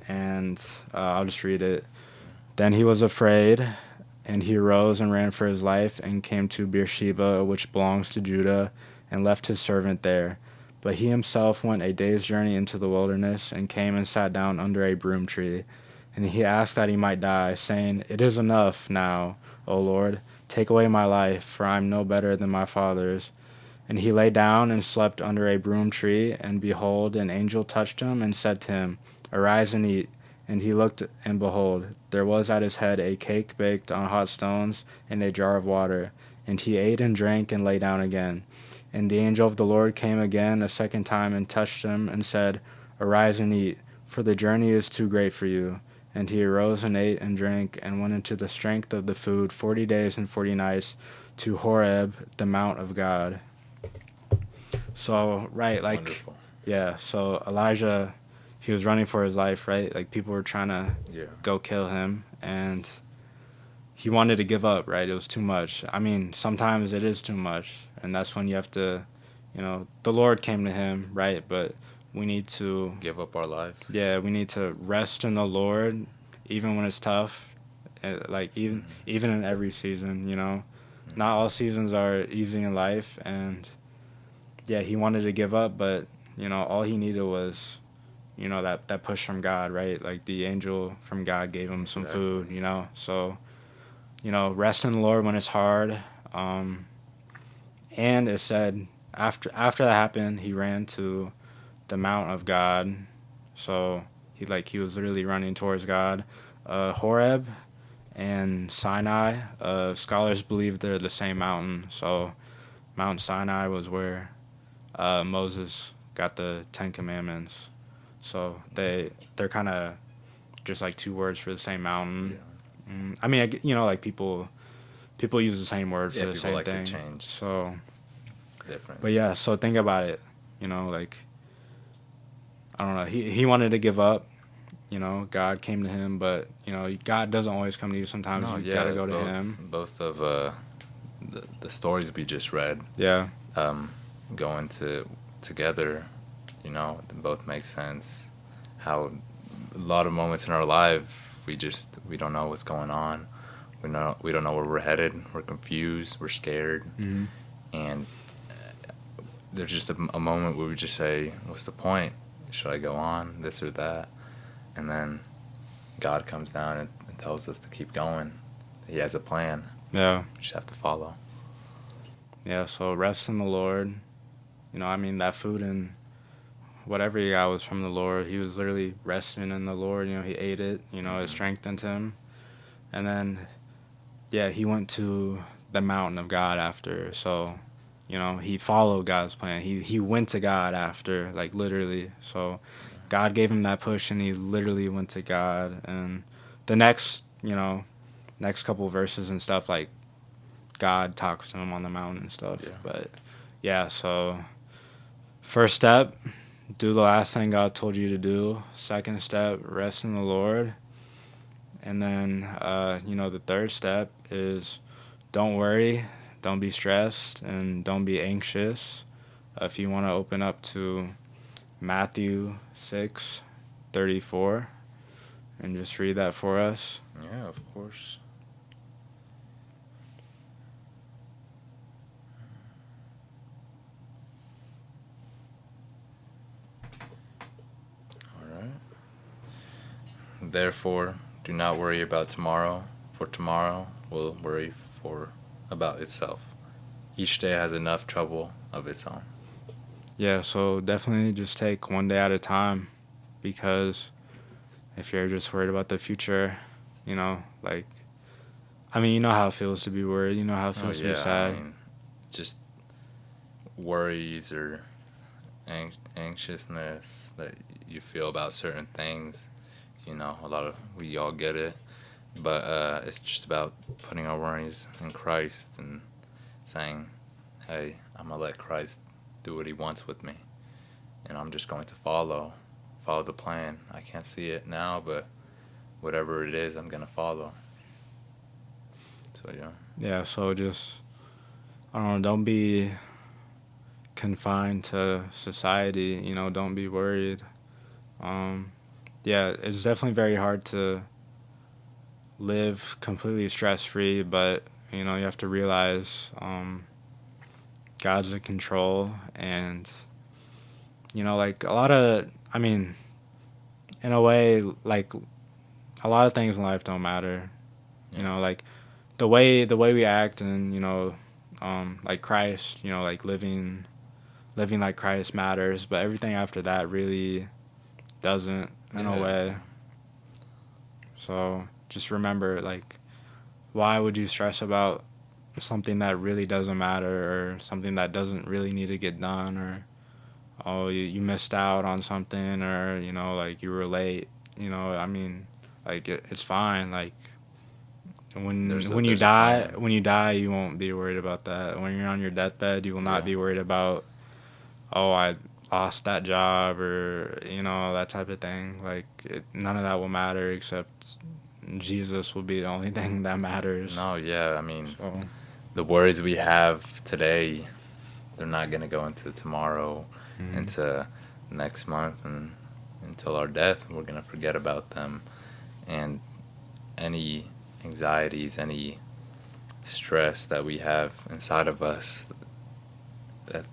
and I'll just read it. Then he was afraid, and he arose and ran for his life, and came to Beersheba, which belongs to Judah, and left his servant there. But he himself went a day's journey into the wilderness, and came and sat down under a broom tree. And he asked that he might die, saying, "It is enough now, O Lord, take away my life, for I am no better than my fathers." And he lay down and slept under a broom tree, and behold, an angel touched him, and said to him, "Arise and eat." And he looked, and behold, there was at his head a cake baked on hot stones, and a jar of water. And he ate and drank, and lay down again. And the angel of the Lord came again a second time, and touched him, and said, "Arise and eat, for the journey is too great for you." And he arose and ate and drank, and went into the strength of the food 40 days and 40 nights, to Horeb, the mount of God. So, right, Wonderful. yeah, so Elijah, he was running for his life, right? People were trying to go kill him, and he wanted to give up, right? It was too much. I mean, sometimes it is too much, and that's when you have to, the Lord came to him, right? But we need to give up our life. Yeah, we need to rest in the Lord, even when it's tough. Even in every season, not all seasons are easy in life, and yeah, he wanted to give up, but all he needed was, that push from God, right? The angel from God gave him some food, So, rest in the Lord when it's hard. And it said after that happened, he ran to the mount of God. So he was literally running towards God. Horeb and Sinai, scholars believe they're the same mountain. So Mount Sinai was where Moses got the Ten Commandments. So they're kind of just two words for the same mountain. Yeah. I mean, people use the same word for the same like thing. To change. So different. But yeah, so think about it. I don't know. He wanted to give up. God came to him, but God doesn't always come to you. Sometimes you gotta go to Him. Both of the stories we just read. Yeah. Going together, they both make sense. How a lot of moments in our life we don't know what's going on. We don't know where we're headed. We're confused. We're scared. Mm-hmm. And there's just a moment where we just say, "What's the point? Should I go on? This or that?" and then God comes down and tells us to keep going. He has a plan. Yeah. We just have to follow. Yeah, so rest in the Lord. That food and whatever he got was from the Lord. He was literally resting in the Lord. He ate it. It strengthened him. And then, he went to the mountain of God after. So, he followed God's plan. He went to God after, like, literally. So God gave him that push, and he literally went to God. And the next couple verses and stuff, like, God talks to him on the mountain and stuff. Yeah. But, so first step, do the last thing God told you to do. Second step, rest in the Lord. And then, the third step is don't worry, don't be stressed, and don't be anxious. If you want to open up to Matthew 6:34 and just read that for us. Yeah, of course. All right. Therefore, do not worry about tomorrow, for tomorrow will worry about itself. Each day has enough trouble of its own. Yeah, so definitely just take one day at a time, because if you're just worried about the future, you know how it feels to be worried, how it feels to be sad. Just worries or anxiousness that you feel about certain things. We all get it, but it's just about putting our worries in Christ and saying, hey, I'm going to let Christ do what he wants with me, and I'm just going to follow the plan. I can't see it now, but whatever it is, I'm going to follow. So, yeah. Yeah, so just, I don't know, don't be confined to society, don't be worried. It's definitely very hard to live completely stress-free, but, you have to realize God's in control, and, like a lot of, in a way, like a lot of things in life don't matter, like the way we act and, like Christ, like living like Christ matters, but everything after that really doesn't in a way. So just remember, like, why would you stress about something that really doesn't matter, or something that doesn't really need to get done, or you missed out on something, or like you were late, it's fine. Like when you die you won't be worried about that. When you're on your deathbed, you will not be worried about, I lost that job, or that type of thing. Like none of that will matter, except Jesus will be the only thing that matters. No, yeah, the worries we have today, they're not going to go into tomorrow, into next month, and until our death. We're going to forget about them. And any anxieties, any stress that we have inside of us,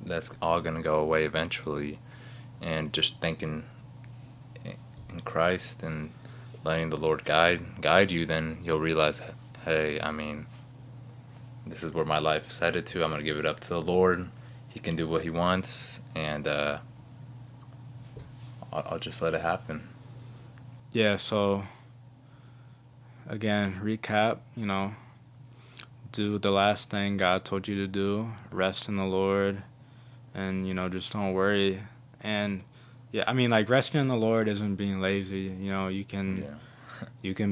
that's all going to go away eventually. And just thinking in Christ and letting the Lord guide you, then you'll realize, hey, this is where my life is headed to. I'm going to give it up to the Lord. He can do what he wants, and I'll just let it happen. Yeah, so again, recap, do the last thing God told you to do, rest in the Lord, and, just don't worry. And, like, resting in the Lord isn't being lazy. You can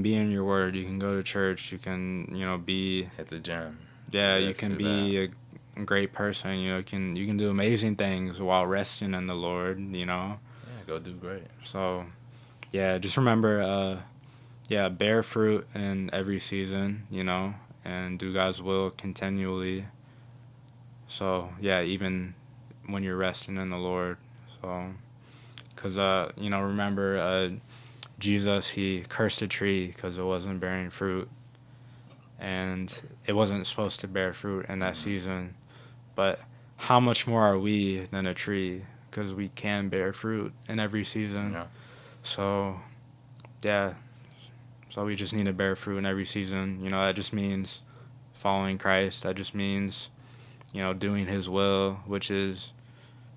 be in your word, you can go to church, you can, be... Hit the gym. Yeah, you can be a great person, you can do amazing things while resting in the Lord, Yeah, go do great. So, just remember, bear fruit in every season, and do God's will continually. So, even when you're resting in the Lord. So, because, remember, Jesus, he cursed a tree because it wasn't bearing fruit. And it wasn't supposed to bear fruit in that season. But how much more are we than a tree? Because we can bear fruit in every season. Yeah. So, yeah, so we just need to bear fruit in every season. You know, that just means following Christ. That just means, you know, doing His will, which is,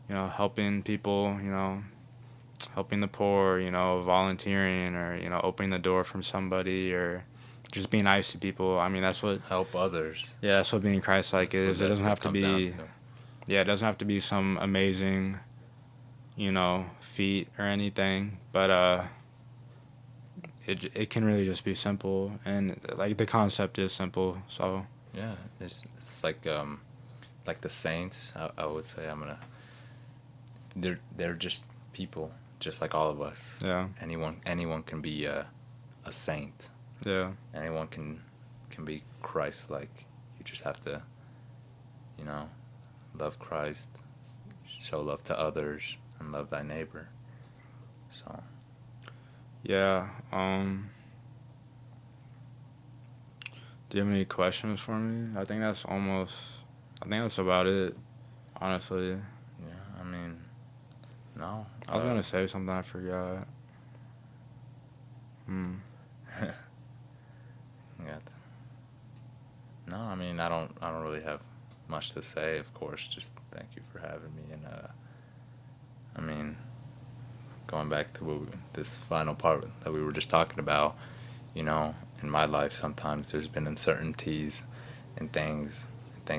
you know, helping people, you know, helping the poor, you know, volunteering, or, you know, opening the door from somebody, or just being nice to people. I mean, that's what Help others. yeah, that's what being Christ-like is. It doesn't have to comes down be, yeah, it doesn't have to be some amazing, you know, feat or anything, but it can really just be simple, and like the concept is simple. So Yeah, it's like the saints. I would say they're just people, just like all of us. yeah, Anyone can be a saint. yeah, Anyone can be Christ-like. You just have to, you know, love Christ, show love to others, and love thy neighbor. So yeah. Do you have any questions for me? I think that's about it, honestly. yeah, I mean, no. I was gonna say something, I forgot. Yeah. No, I mean, I don't really have much to say. Of course, just thank you for having me. And I mean, going back to this final part that we were just talking about, you know, in my life, sometimes there's been uncertainties and things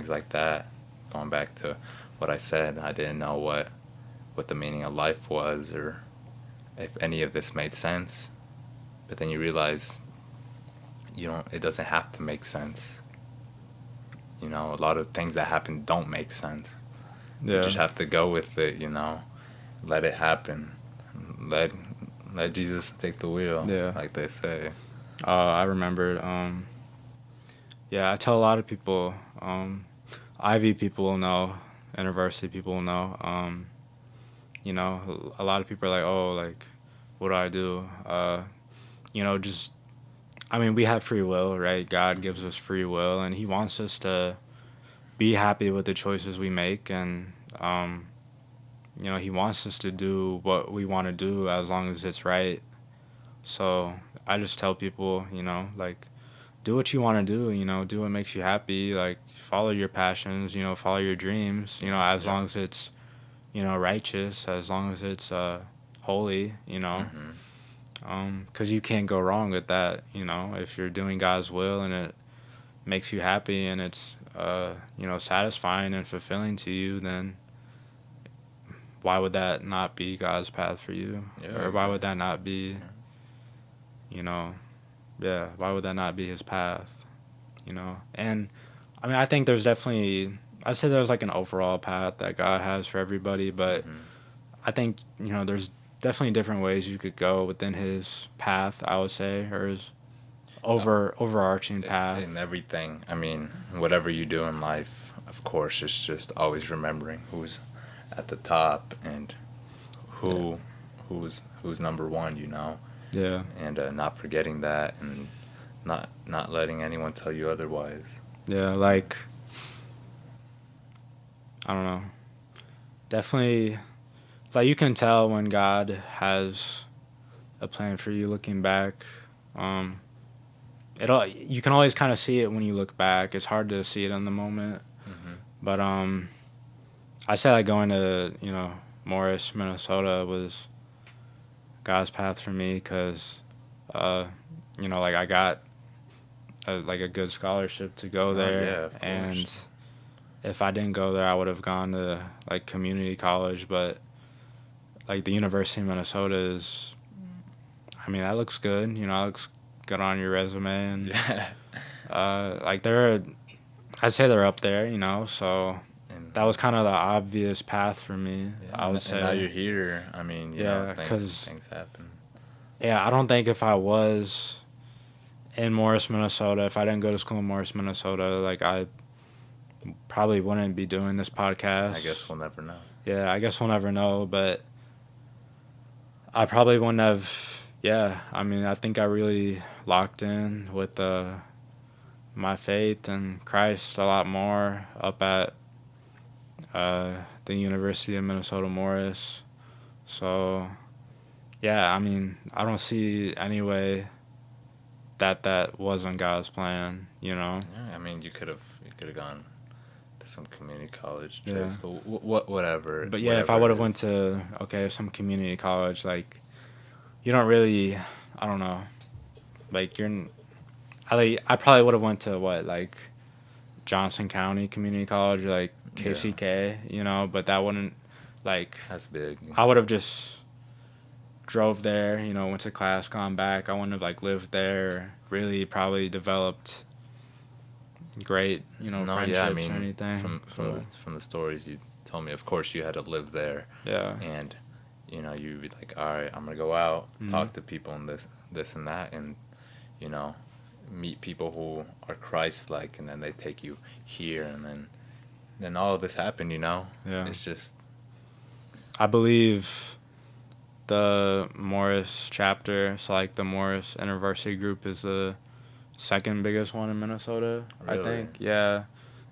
like that. Going back to what I said, I didn't know what the meaning of life was, or if any of this made sense. But then you realize, it doesn't have to make sense. You know, a lot of things that happen don't make sense. Yeah. You just have to go with it, you know. Let it happen. Let Jesus take the wheel, Yeah. like they say. I remembered. Yeah, I tell a lot of people. Ivy people will know. InterVarsity people will know. You know, a lot of people are like, oh, like, what do I do? You know, just, I mean, we have free will, right? God gives us free will, and He wants us to be happy with the choices we make, and you know, He wants us to do what we want to do as long as it's right. So I just tell people, you know, like, do what you want to do, you know, do what makes you happy, like, follow your passions, you know, follow your dreams, you know, as long as it's, you know, righteous, as long as it's holy, you know. Because you can't go wrong with that, you know, if you're doing God's will and it makes you happy and it's, you know, satisfying and fulfilling to you, then why would that not be God's path for you? Yeah, Or why would that not be, you know, yeah, why would that not be His path, you know? And, I mean, I think there's definitely, I'd say there's like an overall path that God has for everybody, but I think, you know, there's definitely different ways you could go within His path, I would say, or His overarching path. In everything. I mean, whatever you do in life, of course, it's just always remembering who's at the top and who's number one, you know. Yeah. And not forgetting that, and not letting anyone tell you otherwise. Yeah, like, I don't know. Definitely, like, you can tell when God has a plan for you looking back. You can always kind of see it when you look back. It's hard to see it in the moment. But I say, like, going to, you know, Morris, Minnesota was God's path for me, because, you know, like, I got a good scholarship to go there. Yeah, of course. And if I didn't go there, I would have gone to, like, community college. But, like, the University of Minnesota is, I mean, that looks good. You know, it looks good on your resume. And, like, I'd say they're up there, you know, so that was kind of the obvious path for me, I would say. And now you're here. I mean, you know, things happen. Yeah, I don't think if I was in Morris, Minnesota, if I didn't go to school in Morris, Minnesota, like, I probably wouldn't be doing this podcast. I guess we'll never know. Yeah, I guess we'll never know, but I probably wouldn't have, yeah, I mean, I think I really locked in with my faith in Christ a lot more up at the University of Minnesota Morris. So, Yeah, I mean, I don't see any way that wasn't God's plan, you know? Yeah, I mean, you could have gone to some community college, trade Yeah. school, whatever. But yeah, if I whatever would it have went is. to, okay, some community college, like, you don't really, I don't know, like, I probably would have went to, what, like, Johnson County Community College, or, like, Yeah, KCK, you know? But that wouldn't, like, that's big. I would have just drove there, you know, went to class, gone back. I wouldn't have, like, lived there, really probably developed great, you know, No, yeah, I friendships or mean, anything. from the stories you told me, of course you had to live there, Yeah. and you'd be like, all right, I'm gonna go out, Mhm. talk to people, and this and that, and you know, meet people who are Christ-like, and then they take you here, and then all of this happened. Yeah. It's just I believe the Morris chapter, so like the Morris InterVarsity group is the second biggest one in Minnesota, I Really? think. Yeah.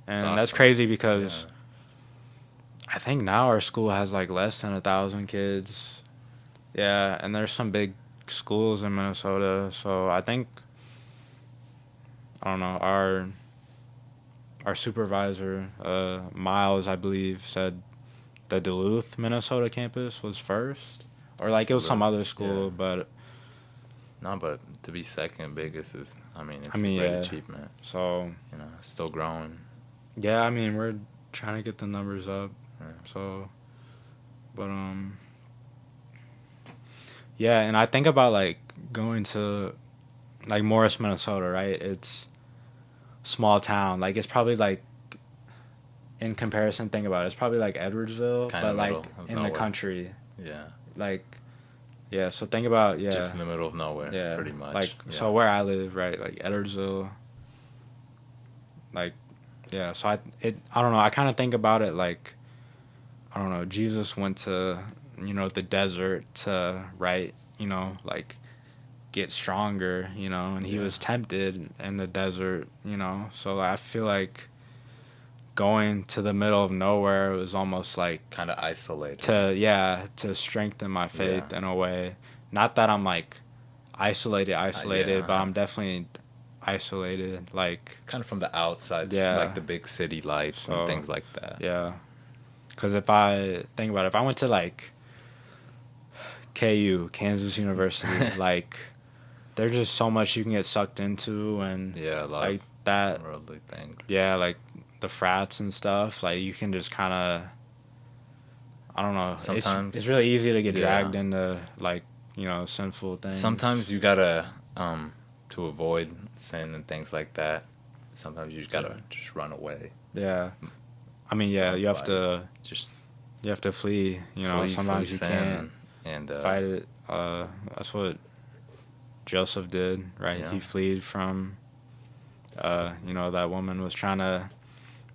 And that's awesome. crazy because Yeah. I think now our school has like less than 1,000 kids. Yeah, and there's some big schools in Minnesota, so I think, I don't know, our supervisor, Miles, I believe, said the Duluth, Minnesota campus was first, or like it was some Really? other school, Yeah. but No, but to be second biggest is, I mean, it's I mean, a great yeah. achievement. So Still growing. yeah, I mean, we're trying to get the numbers up. Yeah. So, but yeah, and I think about like going to like Morris, Minnesota, right? It's small town. Like it's probably like, in comparison, think about it. It's probably like Edwardsville, Kinda but like middle of in the nowhere. country. Yeah. Like, yeah. So think about, yeah. Just in the middle of nowhere, Yeah, pretty much. like, yeah. so where I live, right, like Edwardsville, like, yeah, so I don't know, I kind of think about it like, I don't know, Jesus went to, you know, the desert to, right, you know, like, get stronger, you know, and he Yeah. was tempted in the desert, you know, so I feel like going to the middle of nowhere was almost like Kind of isolated. to strengthen my faith Yeah. in a way. Not that I'm like isolated, yeah. but I'm definitely isolated. Like, Kind of from the outside, Yeah. like the big city lights So, and things like that. yeah. Because if I think about it, if I went to like KU, Kansas University, like there's just so much you can get sucked into, and Yeah, a lot like that, of worldly things. yeah, like the frats and stuff, like you can just kind of, I don't know, Sometimes- it's really easy to get yeah. dragged into like, you know, sinful things. Sometimes you gotta, to avoid sin and things like that, sometimes you just gotta just run away. Yeah. I mean, yeah, Don't you have fight to Just flee, you know, sometimes you sin can't and fight it. That's what Joseph did, right? Yeah. He fled from, you know, that woman was trying to,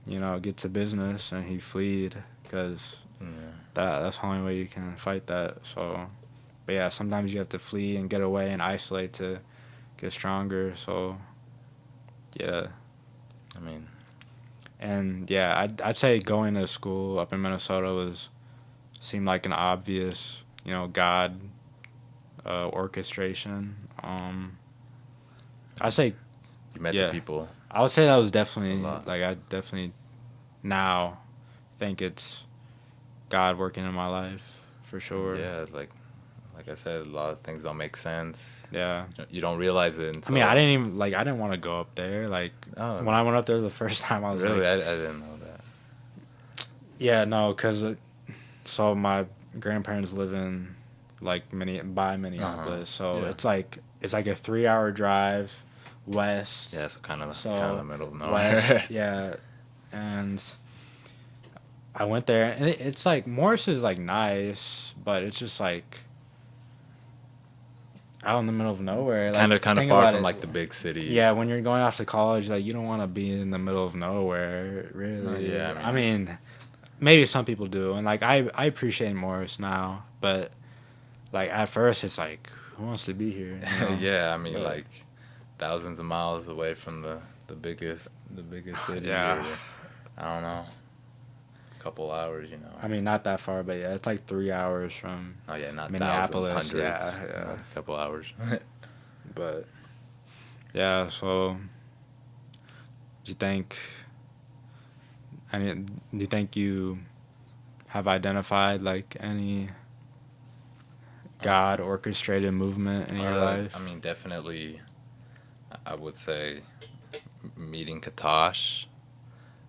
you know, get to business, and he fled because yeah. that's the only way you can fight that. So, but yeah, sometimes you have to flee and get away and isolate to get stronger. So, yeah. I mean, And yeah, I'd say going to school up in Minnesota seemed like an obvious, you know, God orchestration. I'd say, you met yeah. the people. I would say that was definitely, A lot. like, I definitely now think it's God working in my life for sure. Yeah, like I said, a lot of things don't make sense. Yeah. You don't realize it until... I mean, I didn't want to go up there. Like, Oh. when I went up there the first time, I was Really? like, I didn't know that. yeah, no, because, so my grandparents live in, like, by Minneapolis, so Yeah. it's like a 3-hour drive west. Yeah, so kind of So, the middle of nowhere. west, yeah, and I went there, and it's like, Morris is, like, nice, but it's just, like, out in the middle of nowhere. Like, kind of think far about from it. like the big cities. Yeah, when you're going off to college, like, you don't want to be in the middle of nowhere, really. Yeah, I mean, maybe some people do, and like I appreciate Morris now, but like at first it's like, who wants to be here? You know? Yeah, I mean, But- like thousands of miles away from the biggest city. Yeah. I don't know. couple hours, you know. I mean, not that far, but yeah, it's like 3 hours from Oh yeah, not Minneapolis. thousands, hundreds. Yeah. A couple hours. But yeah, so do you think you have identified like any God orchestrated movement in your life? I mean, definitely, I would say meeting Katosh,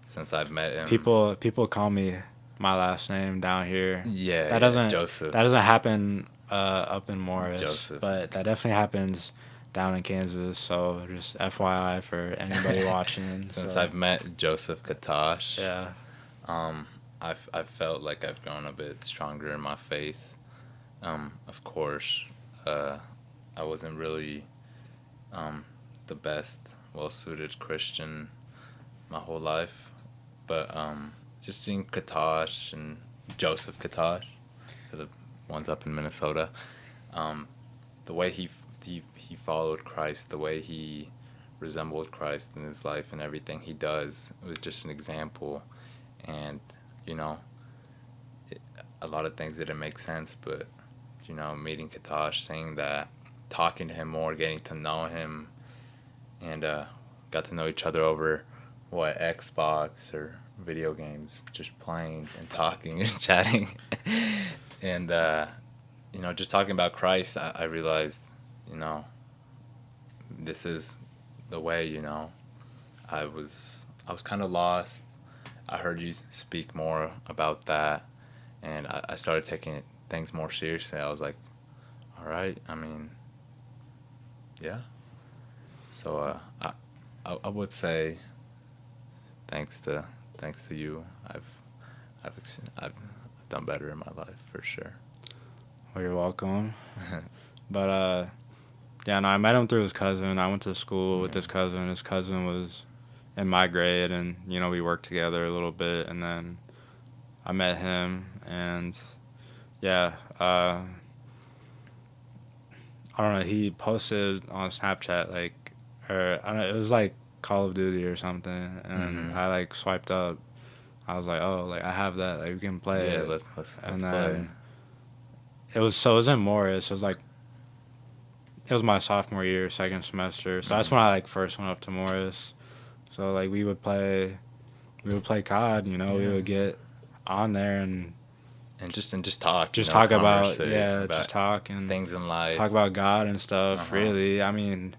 since I've met him. People call me my last name down here. Yeah, Joseph. That doesn't happen up in Morris, Joseph. but that definitely happens down in Kansas. So just FYI for anybody watching. Since I've met Joseph Katosh, yeah, I've felt like I've grown a bit stronger in my faith. Of course, I wasn't really the best, well-suited Christian my whole life, but just seeing Katosh and Joseph Katosh, the ones up in Minnesota, the way he followed Christ, the way he resembled Christ in his life and everything he does, it was just an example. And you know, a lot of things didn't make sense, but you know, meeting Katosh, saying that, talking to him more, getting to know him, and got to know each other over Xbox or video games, just playing and talking and chatting, and you know, just talking about Christ. I realized, you know, this is the way. You know, I was kind of lost. I heard you speak more about that, and I started taking things more seriously. I was like, all right, I mean, yeah. So I would say thanks to you, I've done better in my life for sure. Well, you're welcome. But yeah, no, I met him through his cousin. I went to school with his cousin. His cousin was in my grade, and you know, we worked together a little bit, and then I met him, and yeah, I don't know, he posted on Snapchat, like, or I don't know, it was like Call of Duty or something, and I like swiped up. I was like, oh, like I have that, like we can play it. Let's and play. then it was in Morris. It was like, it was my sophomore year, second semester. So that's when I like first went up to Morris. So like we would play COD, you know, we would get on there and just talk. Just you know, talk about about just talk and things in life. Talk about God and stuff, really. I mean,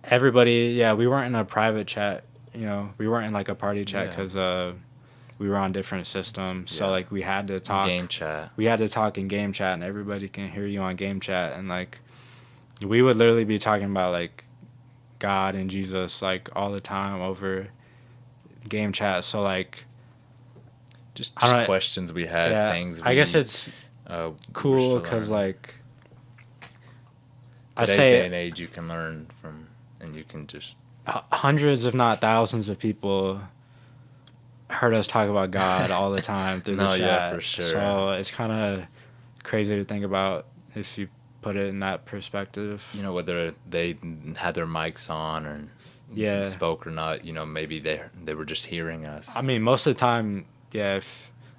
everybody, we weren't in a private chat, you know. We weren't in like a party chat because we were on different systems. So like we had to talk. Game chat. We had to talk in game chat, and everybody can hear you on game chat. And like we would literally be talking about like God and Jesus like all the time over game chat. So like just questions we had, things. I guess it's cool because like today's day and age, you can learn from, and you can just hundreds, if not thousands, of people heard us talk about God all the time through the chat. Yeah, for sure. So it's kind of crazy to think about if you put it in that perspective. You know, whether they had their mics on or spoke or not, you know, maybe they were just hearing us. I mean, most of the time, a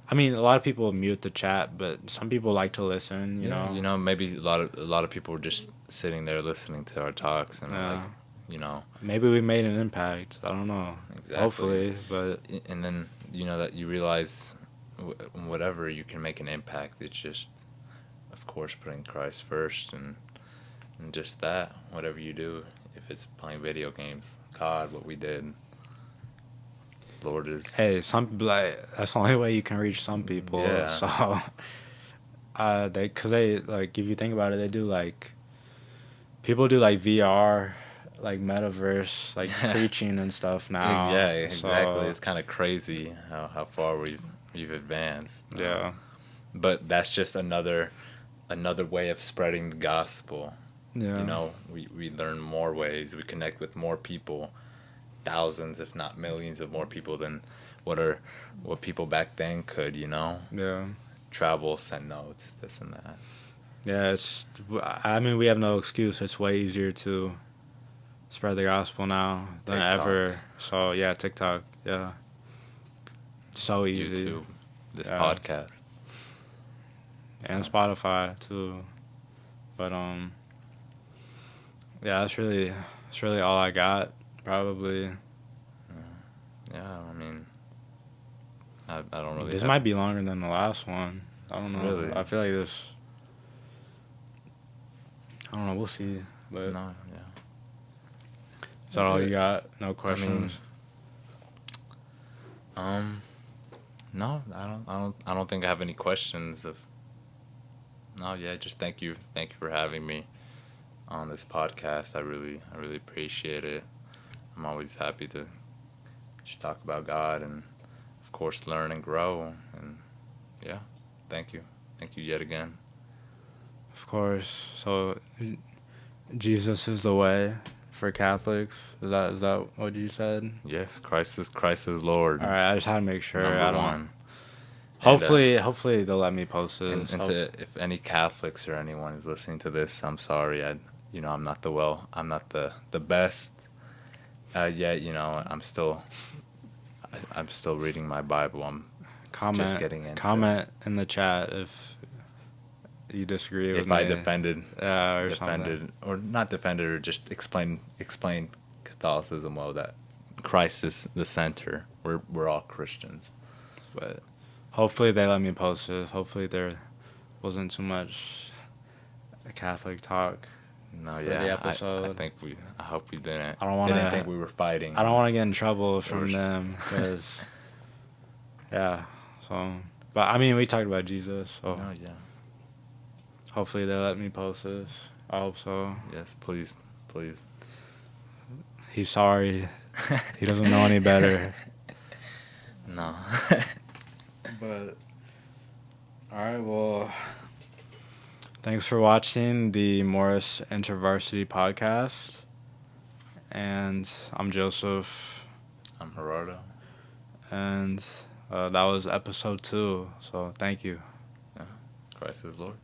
lot of people mute the chat, but some people like to listen, you know. You know, maybe a lot of people were just sitting there listening to our talks and like, you know, maybe we made an impact. I don't know. Exactly. Hopefully, but and then you know that you realize whatever you can make an impact. It's just, of course, putting Christ first and just that. Whatever you do, if it's playing video games, God, what we did. Lord is. Hey, some like that's the only way you can reach some people. Yeah. So, because they like, if you think about it, they do like, people do like VR, like metaverse, like preaching and stuff now. Yeah, exactly. So, it's kind of crazy how far we've advanced. Yeah. But that's just another way of spreading the gospel. Yeah. You know, we learn more ways. We connect with more people. Thousands, if not millions, of more people than what people back then could, you know. Yeah. Travel, send notes, this and that. Yeah, we have no excuse. It's way easier to spread the gospel now than TikTok. ever. So yeah, TikTok. Yeah. So easy. YouTube, this Yeah. podcast. And Spotify too. But yeah, that's really all I got, probably. Yeah, I mean, I don't really. This might be longer than the last one. I don't know. Really? I feel like this. I don't know. We'll see. But No, yeah. is that all you got? No questions. No, I don't think I have any questions. No, yeah, just thank you for having me on this podcast. I really appreciate it. I'm always happy to just talk about God and, of course, learn and grow. And yeah, thank you yet again. Of course. So, Jesus is the way for Catholics. Is that what you said? Yes, Christ is Lord. All right. I just had to make sure. Number I don't. one. Hopefully they'll let me post this. And if any Catholics or anyone is listening to this, I'm sorry. I'm not the best yet. I'm still reading my Bible. I'm just getting into comment in the chat if you disagree with if me. I defended something. or not defended or just explain Catholicism well, that Christ is the center. We're all Christians. But hopefully they let me post it. Hopefully there wasn't too much Catholic talk. No, for yeah, the episode. I hope we didn't. I don't want Didn't think we were fighting. I don't want to get in trouble from them because, yeah. So, but I mean, we talked about Jesus. So No, yeah. hopefully they let me post this. I hope so. Yes, please. He's sorry. He doesn't know any better. No. But all right, well, thanks for watching the Morris InterVarsity Podcast. And I'm Joseph. I'm Gerardo. And that was episode 2. So thank you. Christ is Lord.